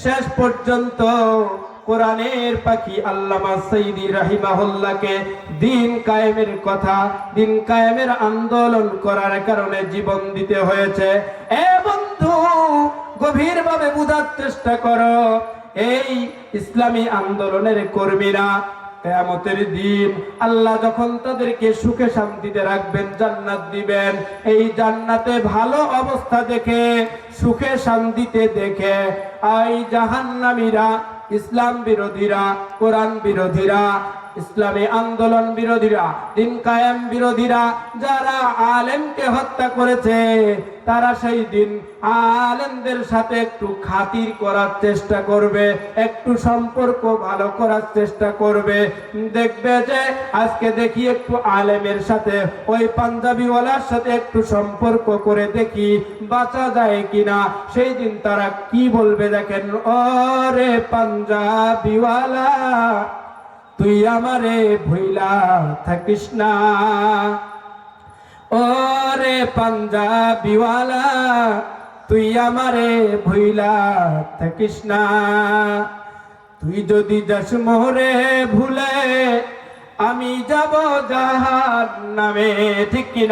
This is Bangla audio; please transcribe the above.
শেষ পর্যন্ত কোরআনের পাখি আল্লামা সাইদি রাহিমাহুল্লাহকে দিন কায়েমের কথা, দিন কায়েমের আন্দোলন করার কারণে জীবন দিতে হয়েছে। এ বন্ধু, গভীরভাবে বোঝার চেষ্টা করো, এই ইসলামী আন্দোলনের কর্মীরা কিয়ামতের দিন আল্লাহ যখন তাদেরকে সুখে শান্তিতে রাখবেন, জান্নাত দিবেন, এই জান্নাতে ভালো অবস্থা দেখে, সুখে শান্তিতে দেখে এই জাহান্নামীরা, ইসলাম বিরোধীরা, কোরআন বিরোধীরা, ইসলামী আন্দোলন বিরোধীরা, দিন কায়েম বিরোধীরা, যারা আলেমকে হত্যা করেছে, তারা সেই দিন আলেমদের সাথে একটু খাতির করার চেষ্টা করবে, একটু সম্পর্ক ভালো করার চেষ্টা করবে। দেখবে যে আজকে দেখি একটু আলেমের সাথে, ওই পাঞ্জাবিওয়ালার সাথে একটু সম্পর্ক করে দেখি বাঁচা যায় কিনা। সেই দিন তারা কি বলবে দেখেন, ওরে পাঞ্জাবিওয়ালা তুই আমারে ভুইলা থাকিস না, ওরে পাঞ্জাবিওয়ালা তুই আমারে ভুইলা থাকিস না, তুই যদি যাস মোরে ভুলে আমি যাব জাহান্নামে, ঠিক কিনা?